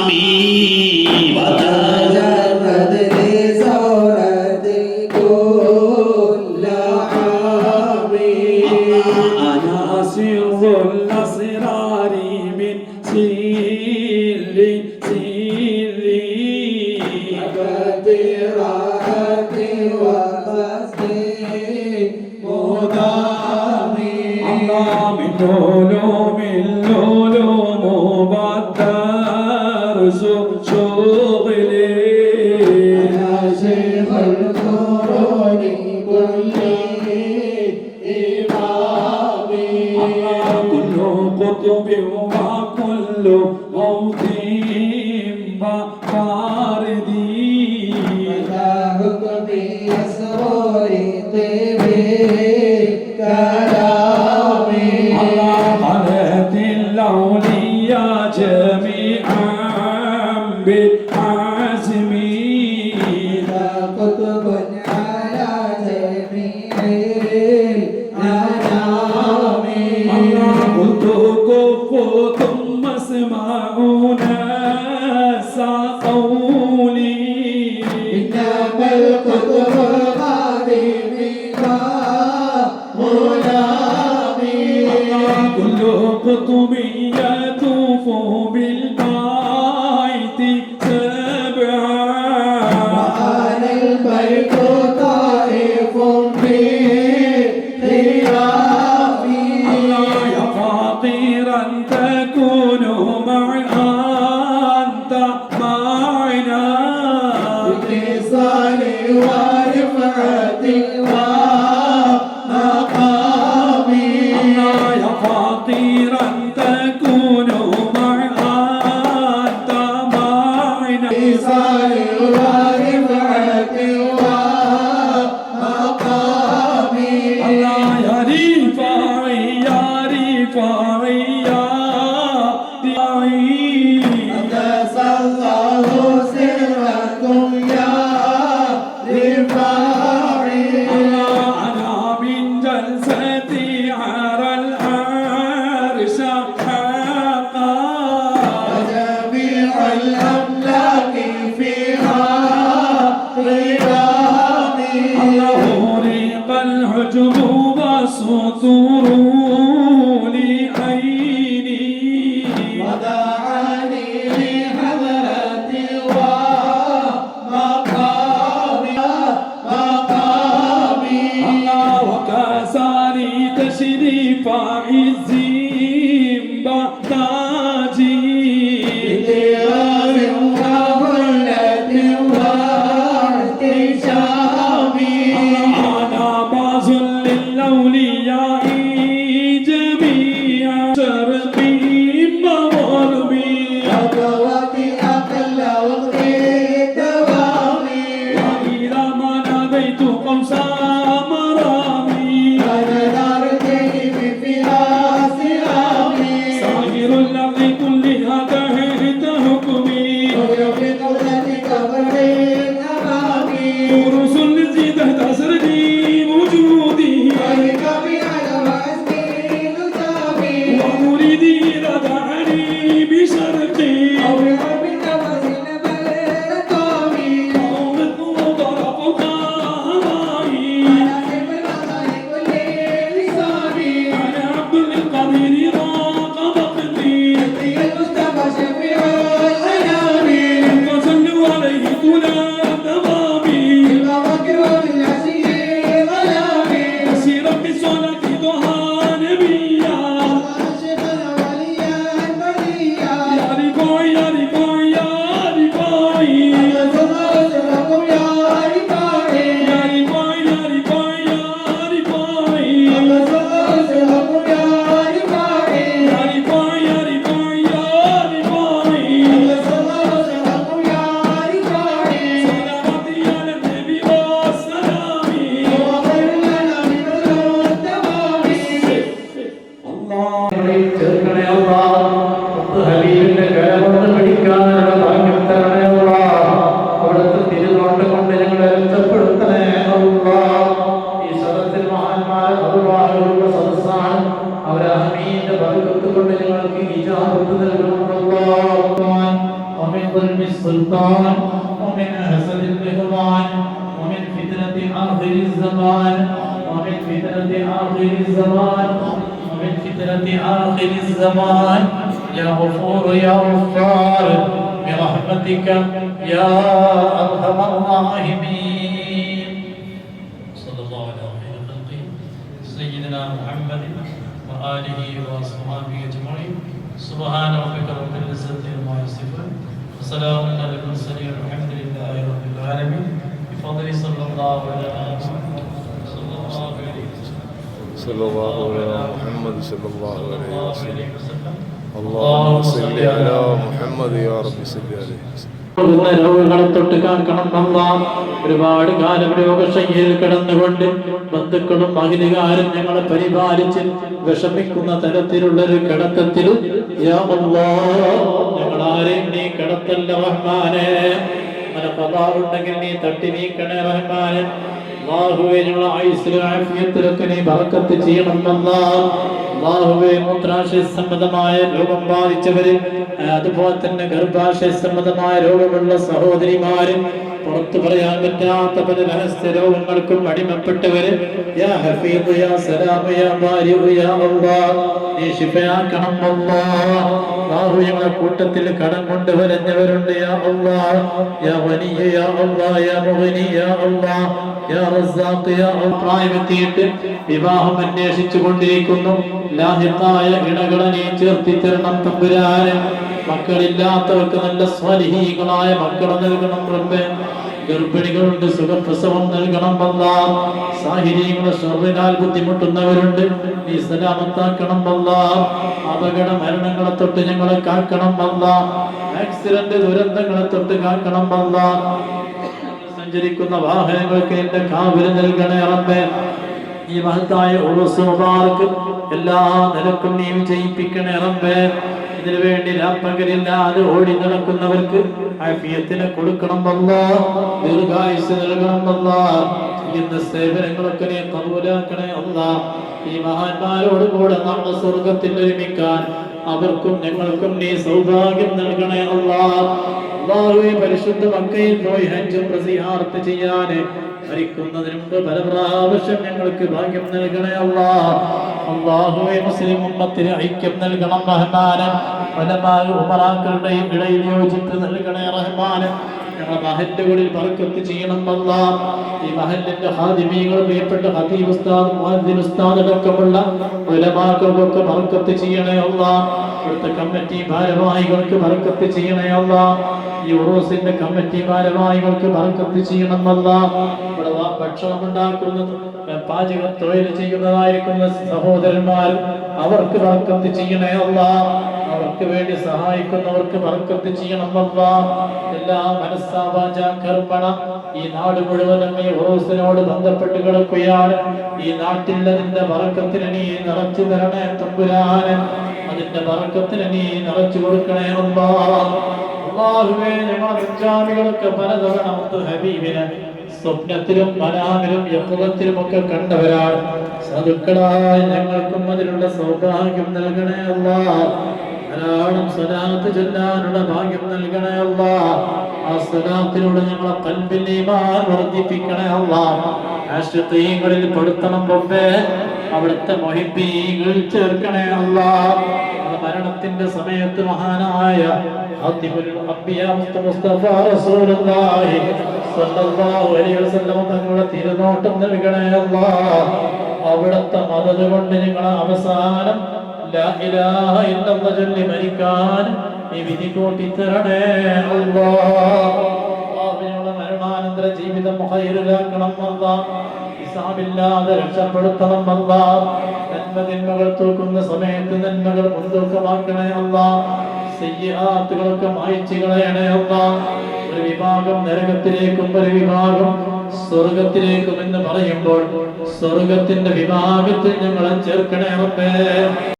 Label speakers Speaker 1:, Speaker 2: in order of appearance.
Speaker 1: زمامي
Speaker 2: وتجرد لزورة كل عامي
Speaker 3: أنا سر الأسرار من سري
Speaker 2: وبراءتي وقصدي مدامي
Speaker 3: من علوم العلوم والدرس شغلي
Speaker 2: أنا شيخ القرون كل إمامي
Speaker 3: كل قطب وكل موطن فاردي
Speaker 2: متى حكمي يسروري طيبي كلامي
Speaker 3: قالت الأولياء جميعا بعزمي
Speaker 2: لا قطب على جميع الأنام
Speaker 3: قلت كفوا ثم اسمعون قولي
Speaker 2: إنما القطب القديم غلامي
Speaker 3: كل قطب يطوف بالبيت سبعا
Speaker 2: وأنا البيت طائف بخلافي
Speaker 3: يا فقيرا تكون معي أنت معنا
Speaker 2: باتصالي ورفعتي ومقامي
Speaker 3: يا فقيرا تكون معي أنت معنا
Speaker 2: باتصالي ورفعتي ومقامي
Speaker 3: يا رفاعي يا رفاعي يا رفاعي
Speaker 2: قدس الله سركم يا رفاعي
Speaker 3: أنا من جلستي على العرش حقا
Speaker 2: وجميع الأملاك فيها قيامي
Speaker 3: ريق الحجب والسطور لعيني
Speaker 2: ودعاني لحضرتي ومقامي
Speaker 3: وكساني تشريف عزي بحتاجي
Speaker 2: بديار وهلة واحتشامي
Speaker 3: أنا باز للأولياء جميعا شرقي وغربي
Speaker 2: خطوتي أقل وقتي دوامي
Speaker 3: وإذا ما ناديت قوسا مرامي
Speaker 2: أنا نار جيبي فيها سهامي
Speaker 3: سائر الأرض
Speaker 2: പുറത്തു നൽകണം അല്ലാഹ് ومن ظلم السلطان ومن حسد الرضوان ومن فتنة آخر الزمان ومن فتنة آخر الزمان ومن فتنة آخر الزمان يا غفور يا غفار برحمتك يا أرحم الراحمين صلى الله على خير خلقه سيدنا محمد وآله وصحبه أجمعين سبحان ربك رب العزة عما يصفون وسلام على المرسلين والحمد لله رب العالمين بفضل صلى الله على محمد صلى الله عليه وسلم
Speaker 1: صلى الله على محمد صلى الله عليه وسلم
Speaker 2: وسلم
Speaker 1: اللهم صل على محمد يا رب صل عليه وسلم
Speaker 2: രോഗങ്ങളെ തൊട്ട് കാക്കണം അല്ലാഹ് ഒരുപാട് കാലം രോഗശയ്യയിൽ കിടന്നുകൊണ്ട് ബന്ധുക്കളും അഹിലുകാരും ഞങ്ങളെ പരിപാലിച്ച് വിഷമിക്കുന്ന തരത്തിലുള്ള ഒരു കിടത്തത്തിൽ യാ അല്ലാഹ് ഞങ്ങളാരെയും നീ കിടത്തല്ല റഹ്മാനെ അങ്ങനെ ഖദാറുണ്ടെങ്കിൽ നീ തട്ടി നീക്കണേ റഹ്മാനെ അല്ലാഹുവേ ഞങ്ങളെ ആയുസ്സിലും ആഫിയത്തിലൊക്കെ നീ ബറക്കത്ത് ചെയ്യണം അല്ലാഹ് അല്ലാഹുവേ മൂത്രാശയ സംബന്ധമായ രോഗം ബാധിച്ചവര് അതുപോലെ തന്നെ ഗർഭാശയ സംബന്ധമായ രോഗമുള്ള സഹോദരിമാര് പുറത്തു പറയാൻ പറ്റാത്ത പല രഹസ്യ രോഗങ്ങൾക്കും അടിമപ്പെട്ടവര് യാ ഹഫീദ് യാ സലാം യാ ബാരിഉ യാ അല്ലാഹ് നീ ശിഫയാക്കണം അല്ലാഹ് അല്ലാഹു ഞങ്ങളുടെ കൂട്ടത്തിൽ കടം കൊണ്ട് വരഞ്ഞവരുണ്ട് യാ അല്ലാഹ് യാ വലിയ യാ അല്ലാഹ് യാ മുഗ്നി യാ അല്ലാഹ് യാ റസാഖ് യാ പ്രായമെത്തിയിട്ട് വിവാഹം അന്വേഷിച്ചു കൊണ്ടിരിക്കുന്നു ലാഹിഖായ ഇണകളെ നീ ചേർത്തി തരണം തമ്പുരാനെ മക്കളില്ലാത്തവർക്ക് നല്ല സ്വാലിഹീകളായ മക്കളെ നൽകണം റബ്ബേ ഗർഭിണികളുണ്ട് സുഖപ്രസവം നൽകണം അല്ലാഹ് സാഹിരീകളെ ഷർറിനാൽ ബുദ്ധിമുട്ടുന്നവരുണ്ട് നീ സലാമത്താക്കണം അല്ലാഹ് അപകട മരണങ്ങളെ തൊട്ട് ഞങ്ങളെ കാക്കണം അല്ലാഹ് ആക്സിഡന്റ് ദുരന്തങ്ങളെ തൊട്ട് കാക്കണം അല്ലാഹ് സഞ്ചരിക്കുന്ന വാഹനങ്ങൾക്ക് എന്റെ കാവല് നൽകണേ റബ്ബേ ഈ മഹത്തായ ഉറൂസ് മുബാറക്ക് എല്ലാ നിലക്കും നീ വിജയിപ്പിക്കണേ റബ്ബേ ഇതിനു വേണ്ടി രാപ്പകലില്ലാതെ ഓടി നടക്കുന്നവർക്ക് ആഫിയത്തിനെ കൊടുക്കണം അല്ലാഹ് ദീർഘായുസ് നൽകണം അല്ലാഹ് ചെയ്യുന്ന സേവനങ്ങളൊക്കെ നീ കബൂലാക്കണേ അല്ലാഹ് ഈ മഹാന്മാരോട് കൂടെ നാളെ സ്വർഗ്ഗത്തിൽ ഒരുമിക്കാൻ അവർക്കും ഞങ്ങൾക്കും നീ സൗഭാഗ്യം നൽകണേ അല്ലാഹ് അല്ലാഹുവേ പരിശുദ്ധ മക്കയിൽ പോയി ഹജ്ജും സിയാറത്ത് ചെയ്യാൻ മരിക്കുന്നതിന് മുമ്പ് പല പ്രാവശ്യം ഞങ്ങൾക്ക് ഭാഗ്യം നൽകണേ അല്ലാഹ് അല്ലാഹുവേ മുസ്ലിം ഉമ്മത്തിന് ഐക്യം നൽകണം റഹ്മാനെ ഉലമാഉ ഉമറാക്കളുടെയും ഇടയിൽ യോജിപ്പ് നൽകണേ റഹ്മാനെ ഞങ്ങളുടെ മഹല്ലുകളിൽ ബർക്കത്ത് ചെയ്യണം അല്ലാഹ് ഈ മഹല്ലിന്റെ ഖാദിമീങ്ങൾ പ്രിയപ്പെട്ട ഖതീബ് ഉസ്താദ് മുഅദ്ദിൻ ഉസ്താദ് അടക്കമുള്ള ഉലമാക്കൾക്കൊക്കെ ബർക്കത്ത് ചെയ്യണേ അല്ലാഹ് ഇവിടുത്തെ കമ്മിറ്റി ഭാരവാഹികൾക്ക് ബർക്കത്ത് ചെയ്യണേ അല്ലാഹ് ഈ ഉറൂസിന്റെ കമ്മിറ്റി ഭാരവാഹികൾക്ക് ബർക്കത്ത് ചെയ്യണം അല്ലാഹ് ഇവിടെ ഭക്ഷണം ഉണ്ടാക്കുന്നത് പാചക തൊഴിൽ ചെയ്യുന്നതായിരിക്കുന്ന സഹോദരന്മാർ അവർക്ക് ബർക്കത്ത് ചെയ്യണേ അല്ലാഹ് അവർക്ക് വേണ്ടി സഹായിക്കുന്നവർക്ക് ബർക്കത്ത് ചെയ്യണം അല്ലാഹ് എല്ലാ മനസ്സാവാച കർമ്മണ ഈ നാട് മുഴുവനും ഈ ഉറൂസിനോട് ബന്ധപ്പെട്ട് കിടക്കുകയാണ് ഈ നാട്ടിൽ അതിന്റെ ബർക്കത്തിന് നീ നിറച്ചു തരണേ തമ്പുരാനെ അതിന്റെ ബർക്കത്തിന് നീ നിറച്ചു കൊടുക്കണേ അല്ലാഹ് അല്ലാഹുവേ ഞങ്ങളുടെ മുൻഗാമികളൊക്കെ പലതവണ ഹബീബിനെ സ്വപ്നത്തിലും മനാമിലും യഖ്ളത്തിലും ഒക്കെ കണ്ടവരാണ് സദുക്കളായ ഞങ്ങൾക്കും അതിനുള്ള സൗഭാഗ്യം നൽകണേ അല്ലാഹ് ധാരാളം സ്വലാത്ത് ചൊല്ലാനുള്ള ഭാഗ്യം നൽകണേ അല്ലാഹ് ആ സ്വലാത്തിലൂടെ ഞങ്ങളെ ഖൽബിൽ ഈമാൻ വർദ്ധിപ്പിക്കണേ അല്ലാഹ് ആശിഖീങ്ങളിൽ പെടുത്തണം റബ്ബേ അവിടുത്തെ മുഹിബ്ബീങ്ങളിൽ ചേർക്കണേ അല്ലാഹ് മരണത്തിന്റെ സമയത്ത് മഹാനായ ഖാതിമുൽ അംബിയാ മുസ്തഫ റസൂലുള്ളാഹി സ്വല്ലല്ലാഹു അലൈഹി വസല്ലം തങ്ങളുടെ തിരുനോട്ടം നൽകണേ അല്ലാഹ് അവിടുത്തെ മദദ് കൊണ്ട് ഞങ്ങളെ അവസാനം ലാ ഇലാഹ ഇല്ലല്ലാഹ് ചൊല്ലി മരിക്കാൻ നീ വിധി കൂട്ടി തരണേ അല്ലാഹ് ഞങ്ങളുടെ മരണാനന്തര ജീവിതം ഖൈറിലാക്കണം അല്ലാഹ് ഹിസാബില്ലാതെ രക്ഷപ്പെടുത്തണം അല്ലാഹ് നന്മകൾ തൂക്കുന്ന സമയത്ത് നന്മകൾ മുൻതൂക്കമാക്കണേ അല്ലാഹ് സയ്യിആത്തുകളൊക്കെ മായ്ച്ചു കളയണേ അല്ലാഹ് ഒരു വിഭാഗം നരകത്തിലേക്കും ഒരു വിഭാഗം സ്വർഗത്തിലേക്കും എന്ന് പറയുമ്പോൾ സ്വർഗത്തിന്റെ വിഭാഗത്തിൽ ഞങ്ങളെ ചേർക്കണേ റബ്ബേ